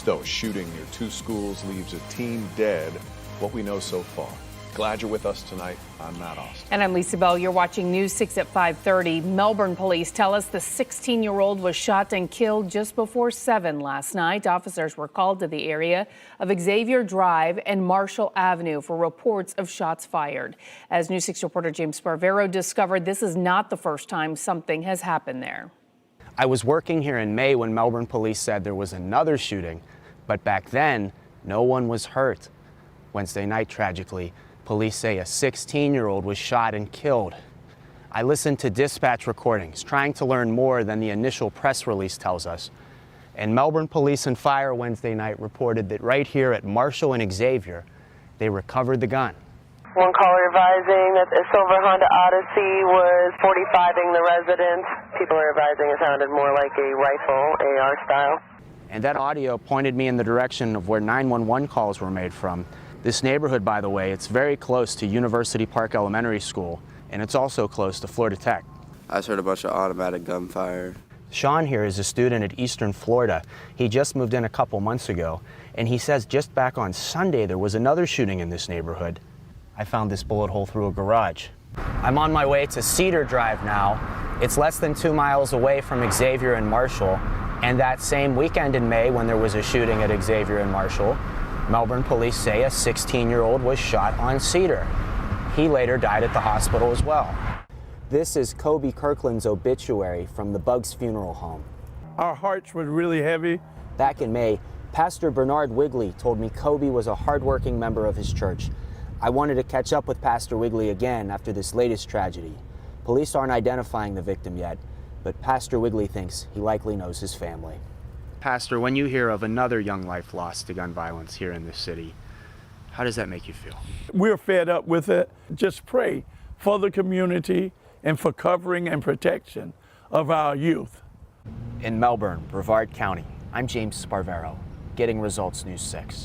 though, shooting near two schools leaves a teen dead. What we know so far. Glad you're with us tonight. I'm Matt Austin. And I'm Lisa Bell. You're watching News 6 at 5:30. Melbourne police tell us the 16-year-old was shot and killed just before 7 last night. Officers were called to the area of Xavier Drive and Marshall Avenue for reports of shots fired. As News 6 reporter James Sparvero discovered, this is not the first time something has happened there. I was working here in May when Melbourne police said there was another shooting, but back then, no one was hurt. Wednesday night, tragically, police say a 16-year-old was shot and killed. I listened to dispatch recordings, trying to learn more than the initial press release tells us. And Melbourne Police and Fire Wednesday night reported that right here at Marshall and Xavier, they recovered the gun. One caller advising that the silver Honda Odyssey was 45ing the residence. People are advising it sounded more like a rifle, AR style. And that audio pointed me in the direction of where 911 calls were made from. This neighborhood, by the way, it's very close to University Park Elementary School, and it's also close to Florida Tech. I just heard a bunch of automatic gunfire. Sean here is a student at Eastern Florida. He just moved in a couple months ago, and he says just back on Sunday there was another shooting in this neighborhood. I found this bullet hole through a garage. I'm on my way to Cedar Drive now. It's less than 2 miles away from Xavier and Marshall, and that same weekend in May when there was a shooting at Xavier and Marshall, Melbourne police say a 16-year-old was shot on Cedar. He later died at the hospital as well. This is Kobe Kirkland's obituary from the Buggs Funeral Home. Our hearts were really heavy. Back in May, Pastor Bernard Wigley told me Kobe was a hardworking member of his church. I wanted to catch up with Pastor Wigley again after this latest tragedy. Police aren't identifying the victim yet, but Pastor Wigley thinks he likely knows his family. Pastor, when you hear of another young life lost to gun violence here in this city, how does that make you feel? We're fed up with it. Just pray for the community and for covering and protection of our youth. In Melbourne, Brevard County, I'm James Sparvero, Getting Results News 6.